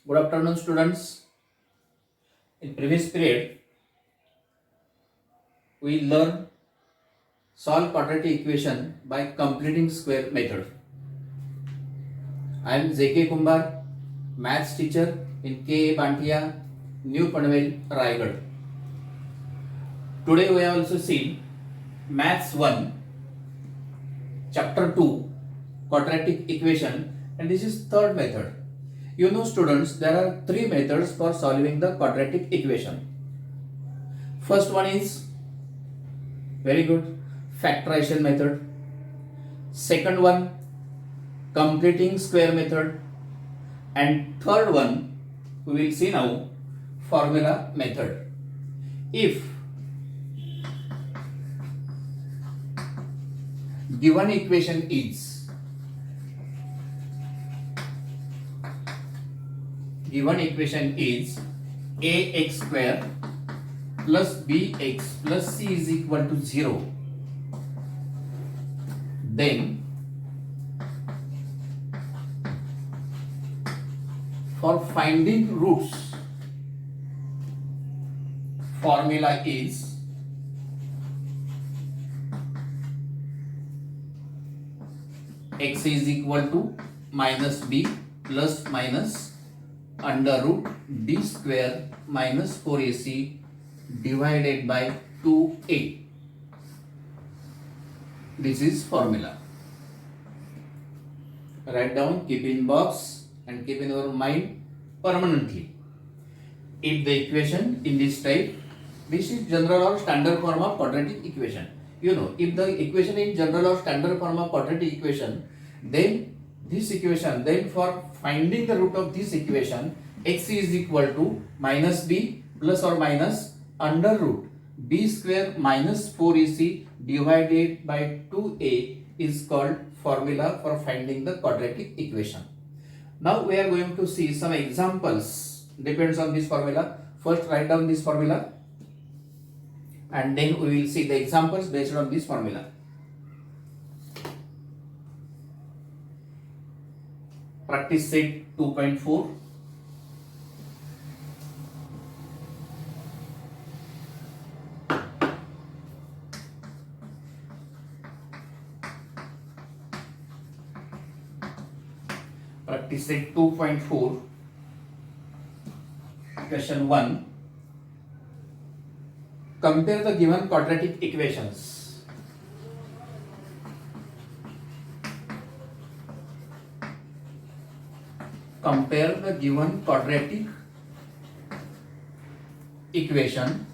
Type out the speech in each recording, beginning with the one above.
Good afternoon, students. In previous period, we learned solve quadratic equation by completing square method. I am J.K. Kumbar, maths teacher in K.A. Bantia, New Panvel, Raigad. Today we have also seen Maths 1, Chapter 2, quadratic equation, and this is third method. You know, students, there are three methods for solving the quadratic equation. First one is very good, factorization method. Second one, completing square method. And third one, we will see now, formula method. If given equation is ax square plus bx plus c is equal to 0, then for finding roots, formula is x is equal to minus b plus minus under root b square minus 4ac divided by 2a. This is formula. Write down, keep in box and keep in your mind permanently. If the equation in this type, this is general or standard form of quadratic equation. You know, if the equation in general or standard form of quadratic equation, then this equation, then for finding the root of this equation, x is equal to minus b plus or minus under root b square minus 4ac divided by 2a is called formula for finding the quadratic equation. Now we are going to see some examples depends on this formula. First write down this formula and then we will see the examples based on this formula. Practice set 2.4. Practice set 2.4. Question 1. Compare the given quadratic equations. Compare the given quadratic equation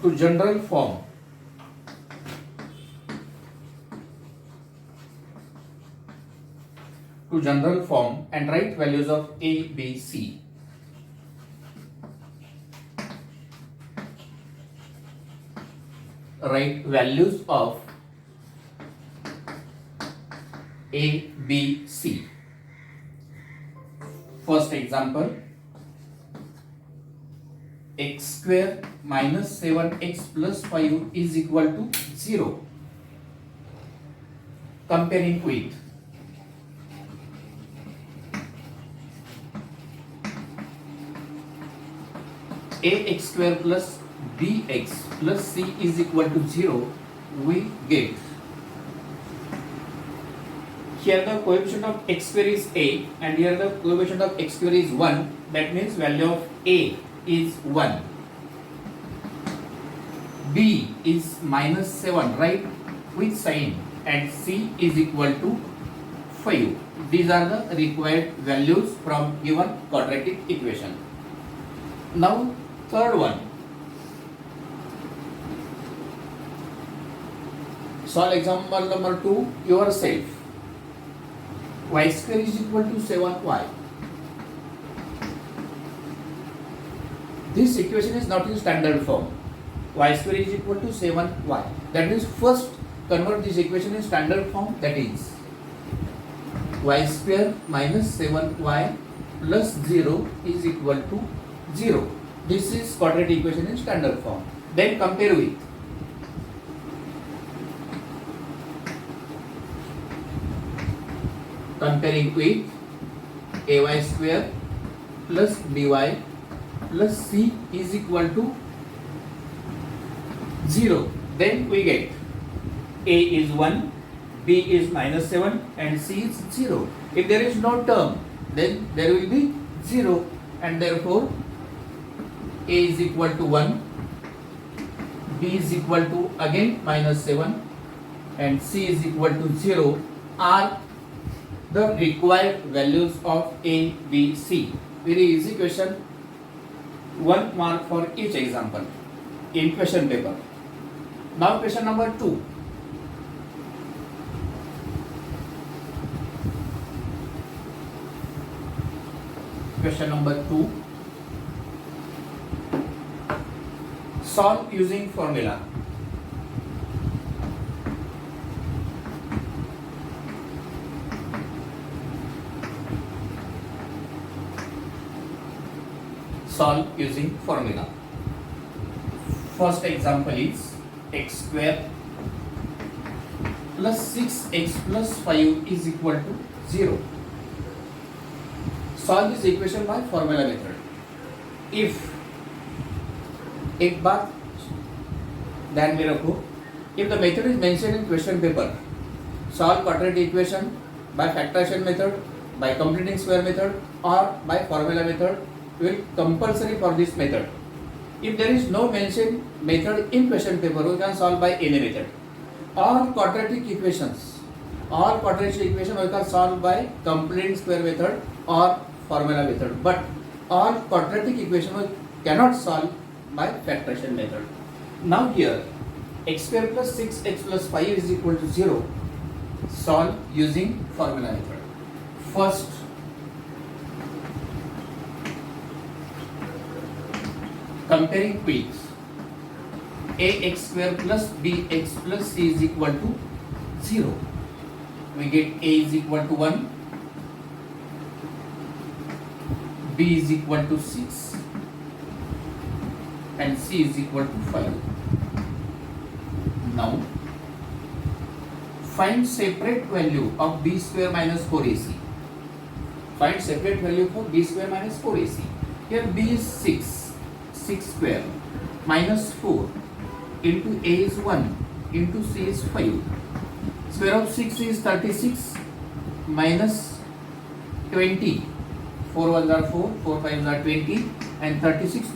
to general form. And write values of a, b, c. Write values of a, b, c. First example, x square minus 7x plus 5 is equal to 0. Comparing with ax square plus bx plus c is equal to 0, we get here the coefficient of x square is a and here the coefficient of x square is 1. That means value of a is 1. B is minus 7, right, with sign, and c is equal to 5. These are the required values from given quadratic equation. Now third one. Solve example number 2 yourself. Y square is equal to 7y. This equation is not in standard form. Y square is equal to 7y. That means first convert this equation in standard form, that is y square minus 7y plus 0 is equal to 0. This is quadratic equation in standard form. Then compare with comparing with ay square plus by plus c is equal to 0. Then we get a is 1, b is minus 7 and c is 0. If there is no term, then there will be 0, and therefore a is equal to 1, b is equal to again minus 7 and c is equal to 0 are the required values of a, b, c. Very easy question. 1 mark for each example in question paper. Now question number 2. Question number 2. Solve using formula. Solve using formula. First example is x square plus 6x plus 5 is equal to 0. Solve this equation by formula method. If एक बात ध्यान में रखो, if the method is mentioned in question paper, solve quadratic equation by factorization method, by completing square method or by formula method will compulsory for this method. If there is no mentioned method in question paper, we can solve by any method. All quadratic equations we can solve by completing square method or formula method. But all quadratic equation we cannot solve by factorization method. Now here x square plus 6x plus 5 is equal to 0. Solve using formula method. First, comparing with ax square plus bx plus c is equal to 0. We get a is equal to 1, b is equal to 6 and c is equal to 5. Now find separate value of b square minus 4ac. Find separate value for b square minus 4ac. Here b is 6 square minus 4 into a is 1 into c is 5. Square of 6 is 36 minus 20. 4 1s are 4, 4 5s are 20 and 36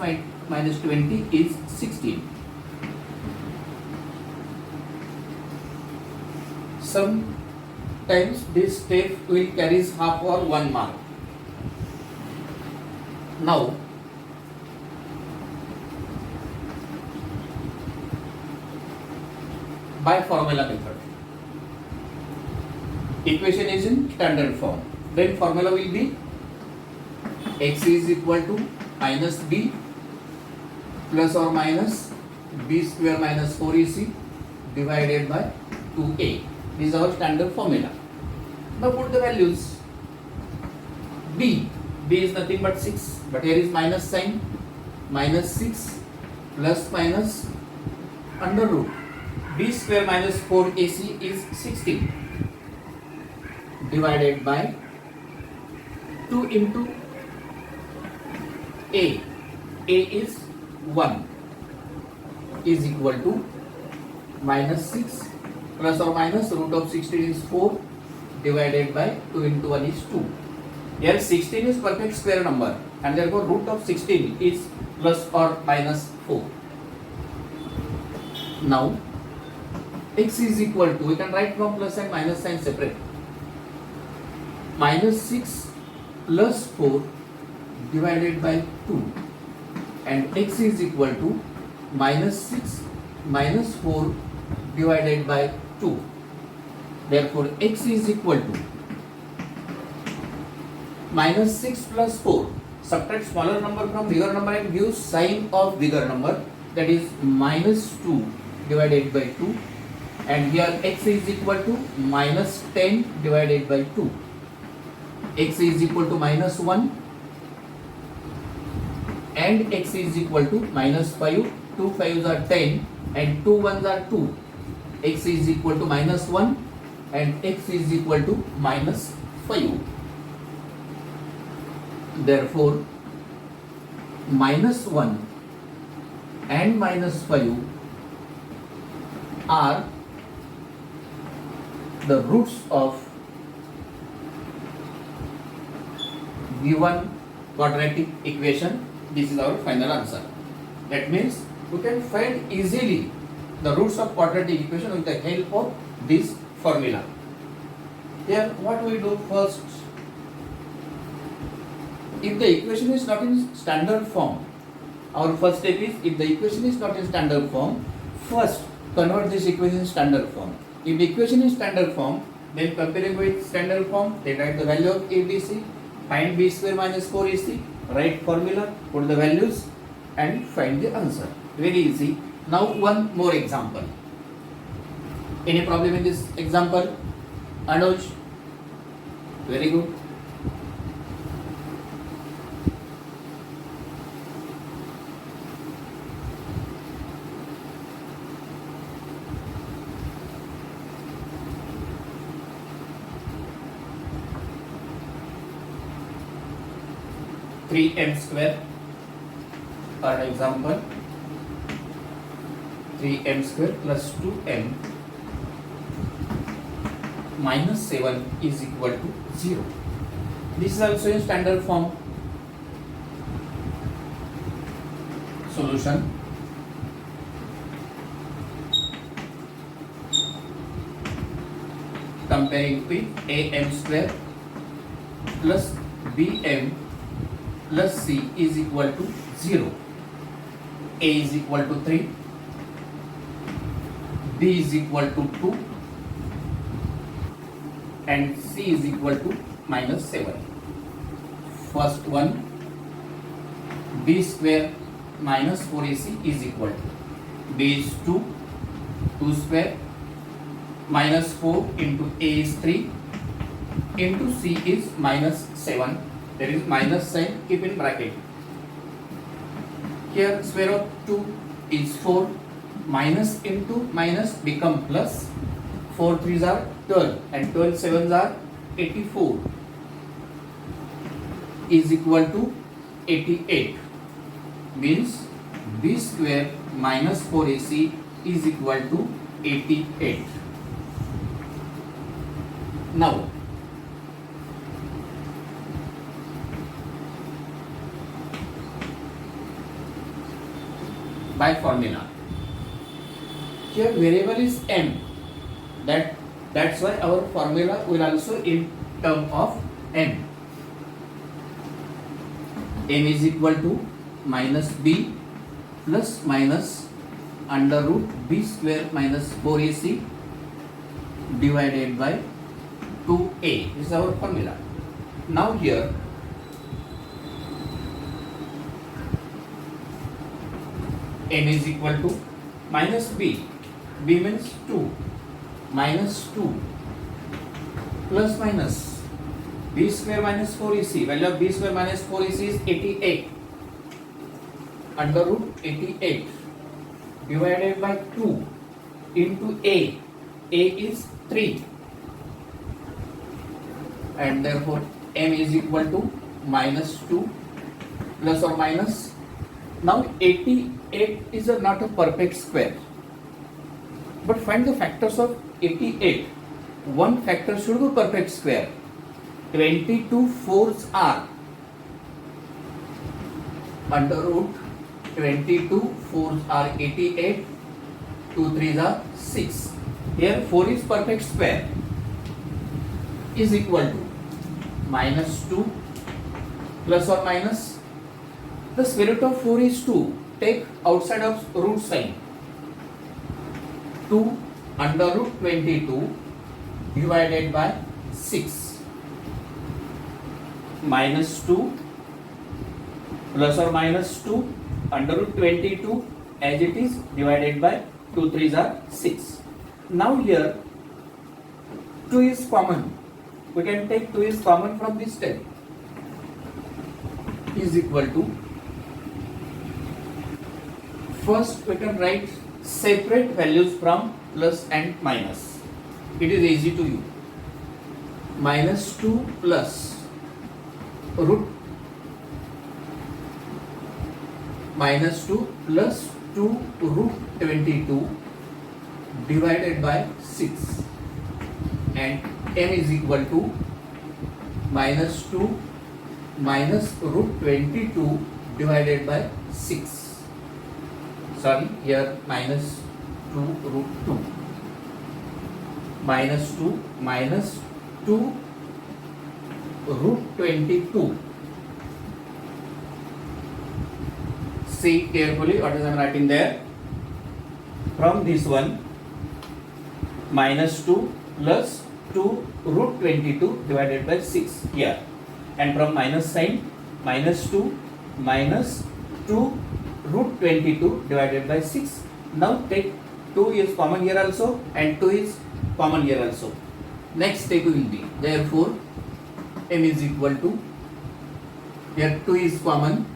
minus 20 is 16. Sometimes this step will carries half or 1 mark. Now by formula method, equation is in standard form. Then formula will be x is equal to minus b plus or minus b square minus 4ac divided by 2a. This is our standard formula. Now put the values. B is nothing but 6, but here is minus sign. Minus 6 plus minus under root b square minus 4ac is 16 divided by 2 into a is 1 is equal to minus 6 plus or minus root of 16 is 4 divided by 2 into 1 is 2. Here 16 is perfect square number and therefore root of 16 is plus or minus 4. Now x is equal to, we can write from plus and minus sign separate. Minus 6 plus 4 divided by 2 and x is equal to minus 6 minus 4 divided by 2. Therefore x is equal to minus 6 plus 4. Subtract smaller number from bigger number and give sign of bigger number, that is minus 2 divided by 2, and here x is equal to minus 10 divided by 2. X is equal to minus 1 and x is equal to minus 5. 2 5s are 10 and 2 1s are 2. X is equal to minus 1 and x is equal to minus 5. Therefore, minus 1 and minus 5 are the roots of given quadratic equation. This is our final answer. That means we can find easily the roots of quadratic equation with the help of this formula. Here what we do first, if the equation is not in standard form, our first step is, if the equation is not in standard form, first convert this equation in standard form. If the equation is standard form, then comparing with standard form, then write the value of ABC, find b square minus 4ac, write formula, put the values and find the answer. Very easy. Now one more example. Any problem in this example? Anuj? Very good. M square, for example, 3m square plus 2m minus 7 is equal to 0. This is also in standard form. Solution. Comparing with am square plus bm plus c is equal to 0. A is equal to 3, b is equal to 2 and c is equal to minus 7. First one, b square minus 4ac is equal to, b is 2, 2 square minus 4 into a is 3 into c is minus 7. There is minus sign, keep in bracket. Here square root of 2 is 4, minus into minus become plus, 4 3s are 12 and 12 7s are 84 is equal to 88. Means b square minus 4ac is equal to 88. Now by formula, here variable is m, that's why our formula will also in term of m. M is equal to minus b plus minus under root b square minus 4ac divided by 2a. This is our formula. Now here m is equal to minus b means 2, minus 2 plus minus b square minus 4ac, value of b square minus 4ac is 88 under root 88 divided by 2 into a is 3 and therefore m is equal to minus 2 plus or minus. Now 88 is not a perfect square, but find the factors of 88. One factor should be perfect square. 22 fours are under root 22 fours are 88, 2 3s are 6. Here 4 is perfect square is equal to minus 2 plus or minus. The square root of 4 is 2. Take outside of root sign. 2 under root 22 divided by 6 minus 2 plus or minus 2 under root 22 as it is divided by 2 3s are 6. Now here 2 is common. We can take 2 is common from this step is equal to, first we can write separate values from plus and minus. It is easy to use. minus 2 plus root minus 2 plus 2 root 22 divided by 6, and m is equal to minus 2 minus root 22 divided by 6. Sorry, here minus 2 root 2 minus 2 minus 2 root 22. See carefully what is I am writing there. From this one, minus 2 plus 2 root 22 divided by 6 here, and from minus sign, minus 2 minus 2 root 22 divided by 6. Now take 2 is common here also and 2 is common here also. Next step will be, therefore m is equal to, here 2 is common,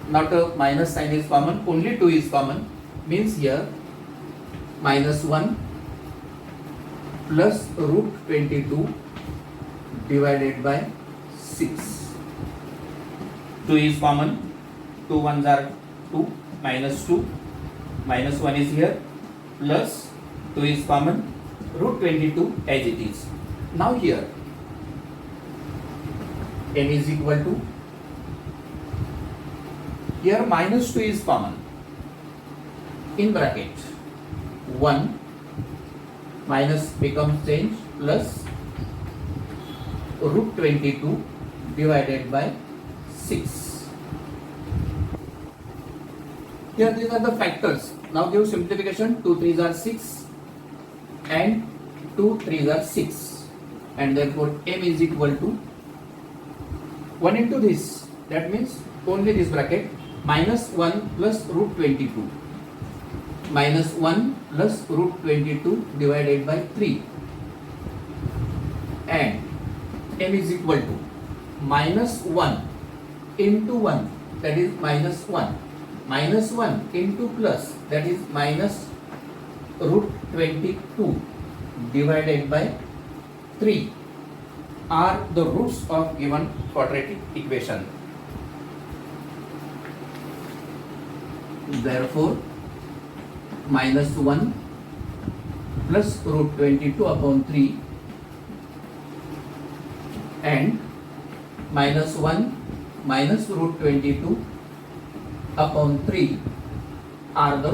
not a minus sign is common, only 2 is common, means here minus 1 plus root 22 divided by 6. 2 is common, 2 ones are 2, minus 2, minus 1 is here, plus 2 is common, root 22 as it is. Now here m is equal to, here minus 2 is common, in bracket 1 minus becomes change plus root 22 divided by 6. Here these are the factors. Now give simplification. 2 3s are 6 and 2 3s are 6, and therefore m is equal to 1 into this, that means only this bracket, minus 1 plus root 22 minus 1 plus root 22 divided by 3, and m is equal to minus 1 into 1, that is minus 1, minus 1 into plus, that is minus root 22 divided by 3 are the roots of given quadratic equation. Therefore minus 1 plus root 22 upon 3 and minus 1 minus root 22 upon 3 are the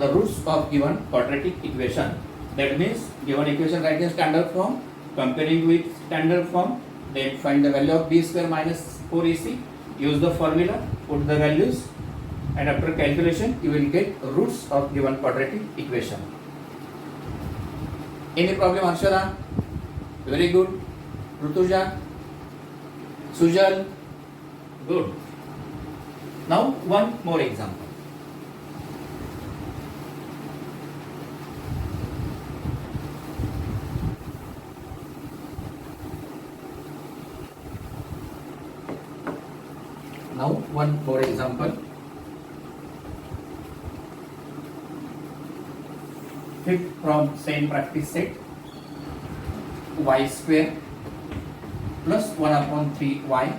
roots of given quadratic equation. That means given equation write in standard form, comparing with standard form, then find the value of b square minus 4ac, use the formula, put the values, and after calculation you will get roots of given quadratic equation. Any problem, Arshada? Very good. Rutuja? Sujal? Good. Now one more example. Now one more example. Fifth from same practice set, y square plus 1 upon 3y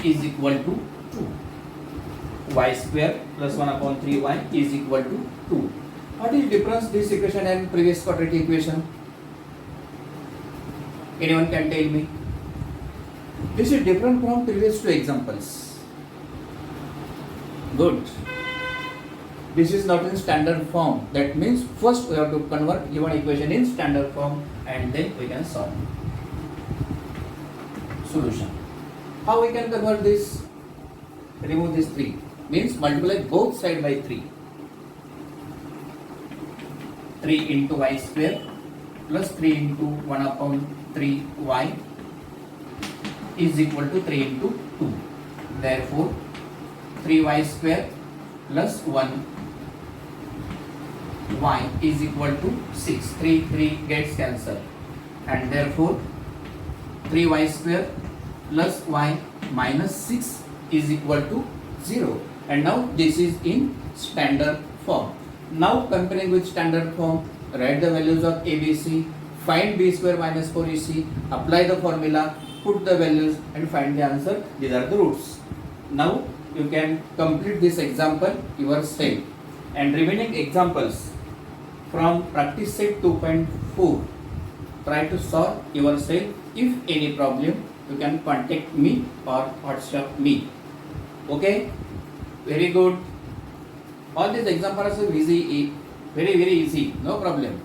is equal to 2. Y square plus 1 upon 3y is equal to 2. What is difference this equation and previous quadratic equation? Anyone can tell me? This is different from previous two examples. Good. This is not in standard form. That means first we have to convert given equation in standard form and then we can solve. Solution. How we can convert this? Remove this 3. Means multiply both sides by 3. 3 into y square plus 3 into 1 upon 3y is equal to 3 into 2. Therefore 3y square plus 1 y is equal to 6. 3 gets cancelled, and therefore 3y square plus y minus 6 is equal to 0. And now this is in standard form. Now comparing with standard form, write the values of ABC, find B square minus 4AC, apply the formula, put the values and find the answer. These are the roots. Now you can complete this example yourself, and remaining examples from practice set 2.4 try to solve yourself. If any problem you can contact me or WhatsApp me. Okay, very good. All these examples are so easy, very easy, no problem.